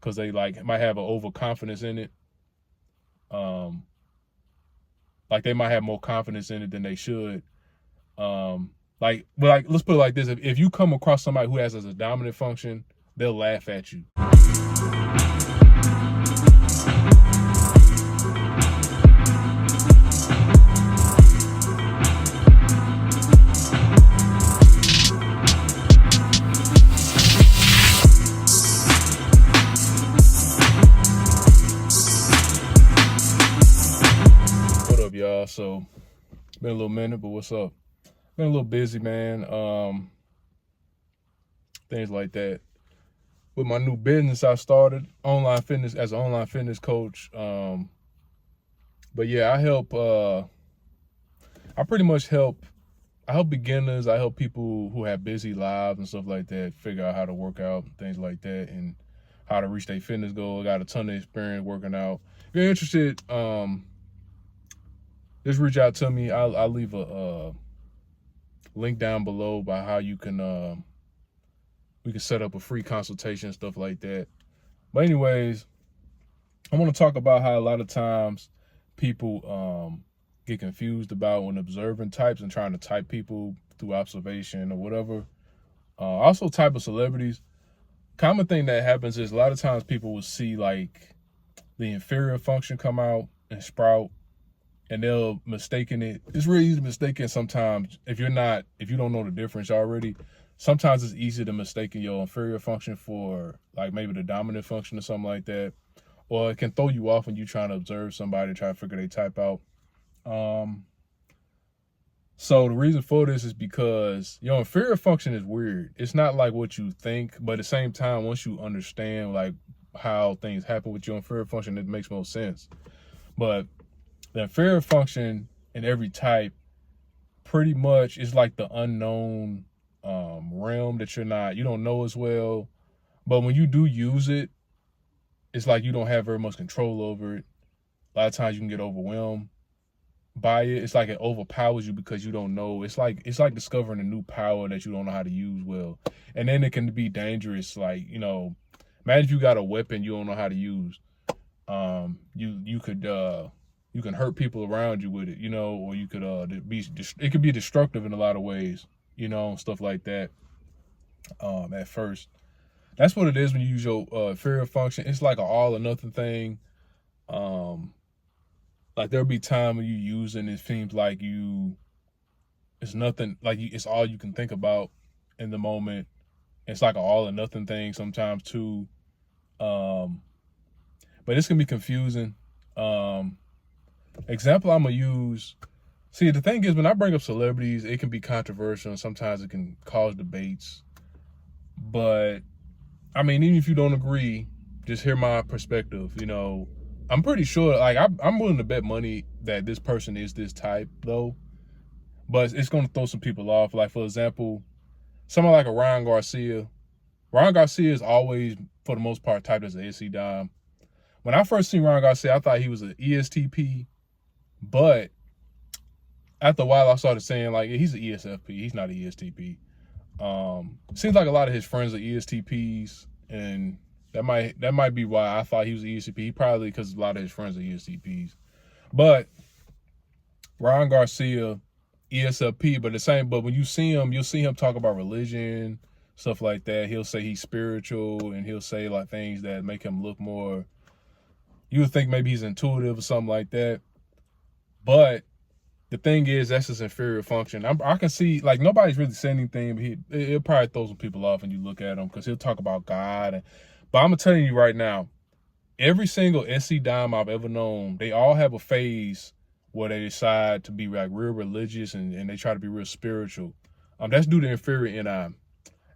because they like might have an overconfidence in it. Like they might have more confidence in it than they should. Like let's put it like this: if you come across somebody who has as a dominant function, they'll laugh at you. What up, y'all? So been a little minute, but what's up? Been a little busy, man. Things like that. With my new business I started, online fitness, as an online fitness coach. But yeah, I pretty much help beginners, I help people who have busy lives and stuff like that figure out how to work out, things like that, and how to reach their fitness goal. I got a ton of experience working out. If you're interested, just reach out to me. I'll leave a link down below about how you can we can set up a free consultation, stuff like that. But anyways, I want to talk about how a lot of times people get confused about when observing types and trying to type people through observation or whatever. Also type of celebrities. Common thing that happens is a lot of times people will see like the inferior function come out and sprout, and they'll mistaken it. It's really easy to mistake it sometimes if you don't know the difference already. Sometimes it's easy to mistake your inferior function for like maybe the dominant function or something like that. Or it can throw you off when you're trying to observe somebody, try to figure their type out. So the reason for this is because your inferior function is weird. It's not like what you think, but at the same time, once you understand like how things happen with your inferior function, it makes more sense. But the inferior function in every type pretty much is like the unknown realm that you don't know as well. But when you do use it, it's like you don't have very much control over it. A lot of times you can get overwhelmed by it. It's like it overpowers you because you don't know. It's like discovering a new power that you don't know how to use well. And then it can be dangerous. Like, imagine if you got a weapon you don't know how to use. You can hurt people around you with it, or you could it could be destructive in a lot of ways, stuff like that. At first, that's what it is when you use your inferior function. It's like an all or nothing thing. Like there'll be time when you use it and it seems like it's nothing, like it's all you can think about in the moment. It's like an all or nothing thing sometimes too. But this can be confusing. Example I'm gonna use. See, the thing is, when I bring up celebrities, it can be controversial and sometimes it can cause debates. But I mean, even if you don't agree, just hear my perspective. I'm pretty sure, like I'm willing to bet money that this person is this type though. But it's gonna throw some people off. Like for example, someone like a Ryan Garcia. Ryan Garcia is always, for the most part, typed as an SC dime. When I first seen Ryan Garcia, I thought he was an ESTP. But after a while, I started saying like he's an ESFP. He's not an ESTP. Seems like a lot of his friends are ESTPs, and that might be why I thought he was an ESTP. Probably because a lot of his friends are ESTPs. But Ryan Garcia, ESFP, but when you see him, you'll see him talk about religion, stuff like that. He'll say he's spiritual, and he'll say like things that make him look more. You would think maybe he's intuitive or something like that. But the thing is, that's his inferior function. I can see, like, nobody's really saying anything, but it'll probably throw some people off when you look at him because he'll talk about God. But I'm going to tell you right now, every single SC dime I've ever known, they all have a phase where they decide to be like real religious and they try to be real spiritual. That's due to inferior NI.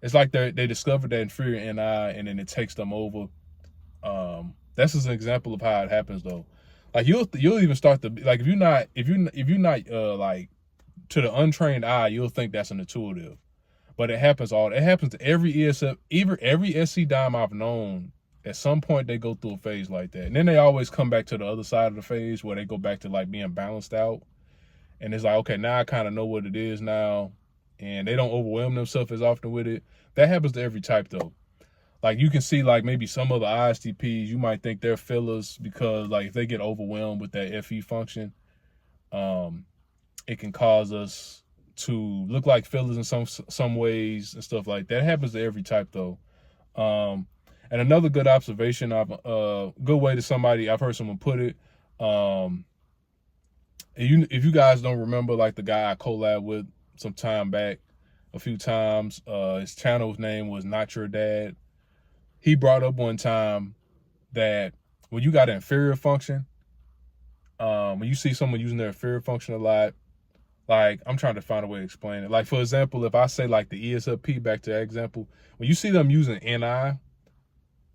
It's like they discovered that inferior NI and then it takes them over. That's just an example of how it happens though. Like you'll even start to like if you're not like to the untrained eye, you'll think that's an intuitive. But it happens to every ESF, every SC dime I've known. At some point they go through a phase like that. And then they always come back to the other side of the phase where they go back to like being balanced out. And it's like, okay, now I kind of know what it is now. And they don't overwhelm themselves as often with it. That happens to every type though. like you can see like maybe some of the ISTPs, you might think they're fillers because like if they get overwhelmed with that FE function, it can cause us to look like fillers in some ways and stuff like that. It happens to every type though. And another good observation, good way to somebody, I've heard someone put it, if you guys don't remember, like the guy I collabed with some time back, a few times, his channel's name was Not Your Dad. He brought up one time that when you got an inferior function, when you see someone using their inferior function a lot, like I'm trying to find a way to explain it. Like for example, if I say like the ESFP, back to that example, when you see them using NI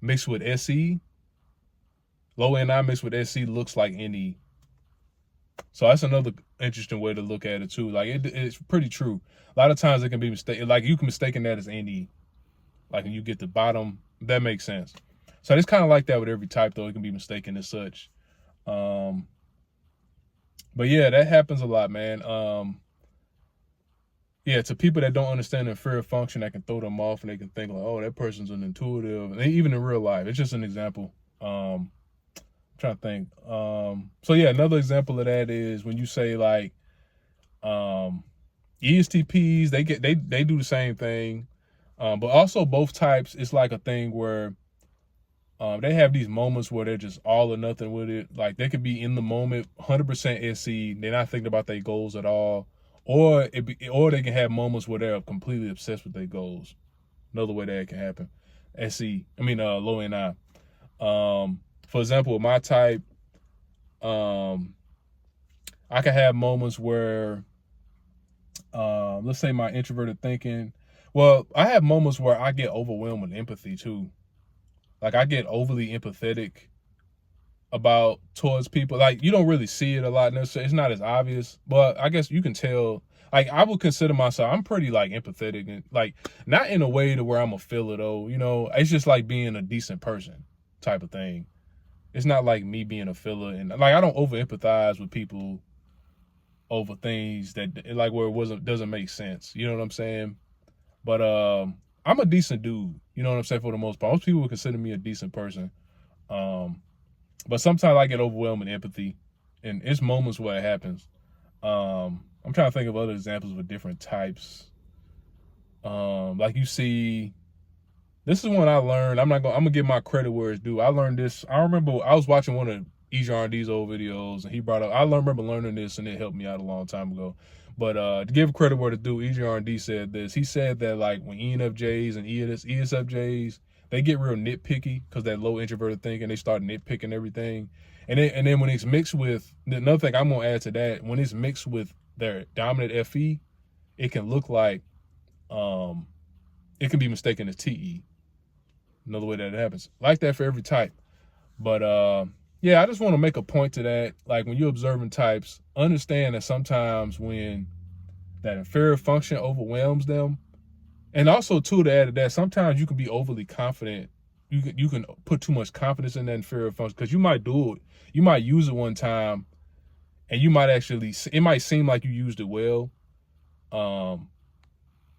mixed with SE, low NI mixed with SE looks like NE. So that's another interesting way to look at it too. Like it's pretty true. A lot of times it can be mistaken. Like you can mistake that as NE. Like when you get the bottom, that makes sense. So it's kind of like that with every type though. It can be mistaken as such. But yeah, that happens a lot, man. Yeah, to people that don't understand the inferior function, that can throw them off and they can think like, oh, that person's an intuitive. And even in real life, it's just an example. I'm trying to think. So yeah, another example of that is when you say like ESTPs, they do the same thing. But also both types, it's like a thing where they have these moments where they're just all or nothing with it. Like they could be in the moment, 100% SE. They're not thinking about their goals at all. Or they can have moments where they're completely obsessed with their goals. Another way that it can happen. Low NI. For example, with my type, I can have moments where, let's say my introverted thinking. Well, I have moments where I get overwhelmed with empathy too. Like I get overly empathetic towards people. Like you don't really see it a lot necessarily. It's not as obvious, but I guess you can tell. Like I would consider myself, I'm pretty like empathetic and like not in a way to where I'm a filler though. You know, it's just like being a decent person type of thing. It's not like me being a filler and like I don't over empathize with people over things that like where it doesn't make sense. You know what I'm saying? But I'm a decent dude. You know what I'm saying? For the most part, most people would consider me a decent person. But sometimes I get overwhelmed with empathy, and it's moments where it happens. I'm trying to think of other examples with different types. Like you see, this is one I learned. I'm gonna give my credit where it's due. I learned this. I remember I was watching one of EJRD's old videos, and he brought up. I remember learning this, and it helped me out a long time ago. But to give credit where it's due, EJRD said this. He said that like when ENFJs and ESFJs, they get real nitpicky because that low introverted thinking, they start nitpicking everything. And then when it's mixed with, another thing I'm gonna add to that, when it's mixed with their dominant FE, it can look like, it can be mistaken as TE. Another way that it happens. Like that for every type. But yeah, I just want to make a point to that. Like when you're observing types, understand that sometimes when that inferior function overwhelms them, and also too to add to that, sometimes you can be overly confident. You can put too much confidence in that inferior function because you might do it. You might use it one time, and you might actually, it might seem like you used it well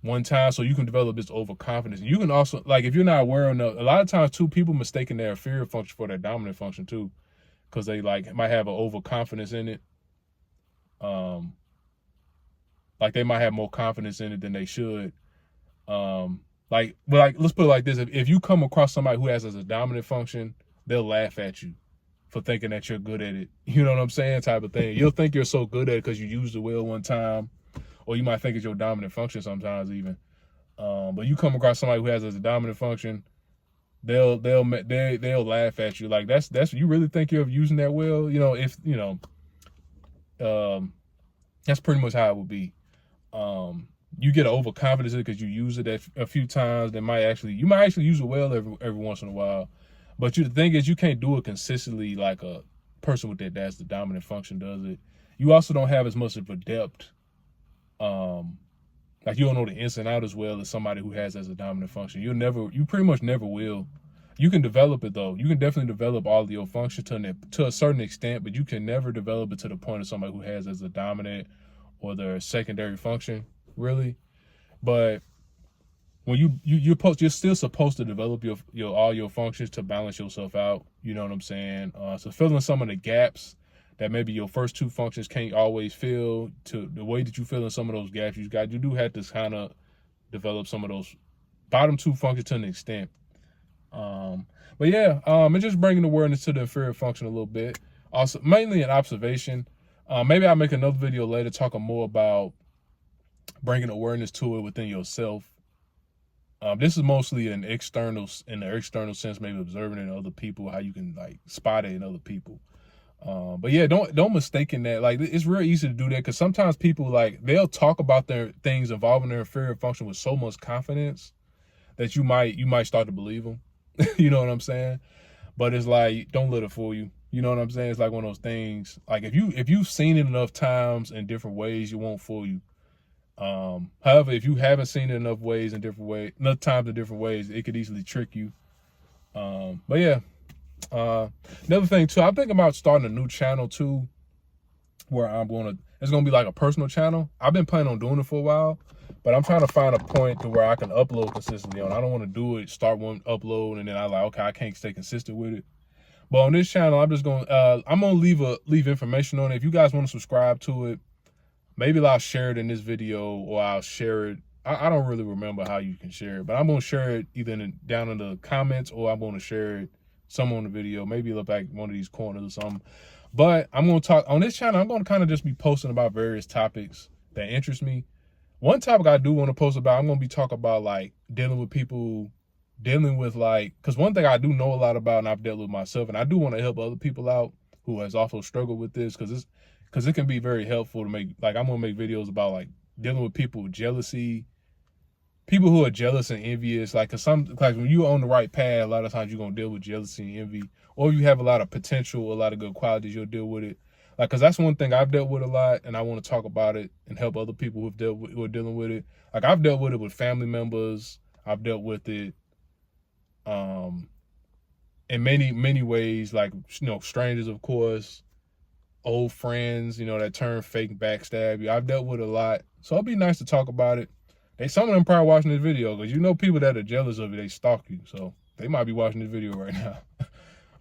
one time, so you can develop this overconfidence. And you can also, like if you're not aware enough, a lot of times too, people mistaking their inferior function for their dominant function too, because they like might have an overconfidence in it. Like they might have more confidence in it than they should. Let's put it like this: if you come across somebody who has as a dominant function, they'll laugh at you for thinking that you're good at it. You know what I'm saying? Type of thing. You'll think you're so good at it because you used the wheel one time, or you might think it's your dominant function sometimes even. But you come across somebody who has as a dominant function, they'll laugh at you like that's you really think you're using that well? You know, if you know, that's pretty much how it would be. You get overconfidence because you use it a few times. You might actually use it well every once in a while. But the thing is, you can't do it consistently like a person with that's the dominant function does it. You also don't have as much of a depth. Like you don't know the ins and out as well as somebody who has as a dominant function. You pretty much never will. You can develop it though. You can definitely develop all of your function to a certain extent, but you can never develop it to the point of somebody who has as a dominant or their secondary function, really. But when you're still supposed to develop your all your functions to balance yourself out. You know what I'm saying? So filling some of the gaps that maybe your first two functions can't always fill, to the way that you fill in some of those gaps, you do have to kind of develop some of those bottom two functions to an extent. But yeah, and just bringing awareness to the inferior function a little bit. Also, mainly an observation. Maybe I'll make another video later talking more about bringing awareness to it within yourself. This is mostly in the external sense, maybe observing it in other people, how you can like spot it in other people. But yeah, don't mistaken that. Like, it's real easy to do that, because sometimes people, like, they'll talk about their things involving their inferior function with so much confidence that you might start to believe them. You know what I'm saying? But it's like, don't let it fool you. You know what I'm saying? It's like one of those things. Like, if you've seen it enough times in different ways, it won't fool you. However, if you haven't seen it enough times in different ways, it could easily trick you. But yeah. Another thing too, I'm thinking about starting a new channel too, where it's gonna be like a personal channel. I've been planning on doing it for a while, but I'm trying to find a point to where I can upload consistently on. I don't want to do it, start one upload, and then I like, okay, I can't stay consistent with it. But on this channel, I'm just gonna leave information on it. If you guys want to subscribe to it, maybe I'll share it in this video, or I'll share it. I don't really remember how you can share it, but I'm gonna share it either down in the comments, or I'm gonna share it some on the video, maybe look like one of these corners or something. But I'm going to talk on this channel. I'm going to kind of just be posting about various topics that interest me. One topic I do want to post about, I'm going to be talking about like dealing with people, like, because one thing I do know a lot about, and I've dealt with myself, and I do want to help other people out who has also struggled with this, because it can be very helpful to make, like, I'm going to make videos about like dealing with people with jealousy, people who are jealous and envious. Like, like when you're on the right path, a lot of times you're going to deal with jealousy and envy. Or if you have a lot of potential, a lot of good qualities, you'll deal with it. Like, because that's one thing I've dealt with a lot, and I want to talk about it and help other people who are dealing with it. Like, I've dealt with it with family members. I've dealt with it in many ways, like, you know, strangers, of course, old friends, you know, that turn fake, backstab you. I've dealt with it a lot. So it'd be nice to talk about it. Some of them probably watching this video, because you know people that are jealous of you, they stalk you. So they might be watching this video right now.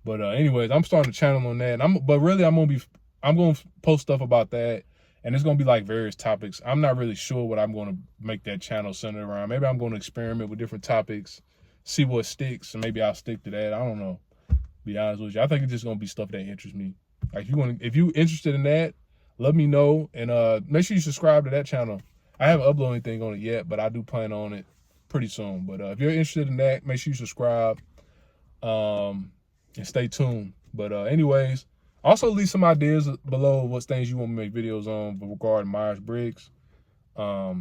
But anyways, I'm starting a channel on that. I'm going to post stuff about that. And it's going to be like various topics. I'm not really sure what I'm going to make that channel centered around. Maybe I'm going to experiment with different topics, see what sticks, and maybe I'll stick to that. I don't know, be honest with you. I think it's just going to be stuff that interests me. Like, if you're interested in that, let me know. And make sure you subscribe to that channel. I haven't uploaded anything on it yet, but I do plan on it pretty soon. But if you're interested in that, make sure you subscribe and stay tuned. But anyways, also leave some ideas below what things you want me to make videos on regarding Myers-Briggs. But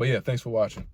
yeah, thanks for watching.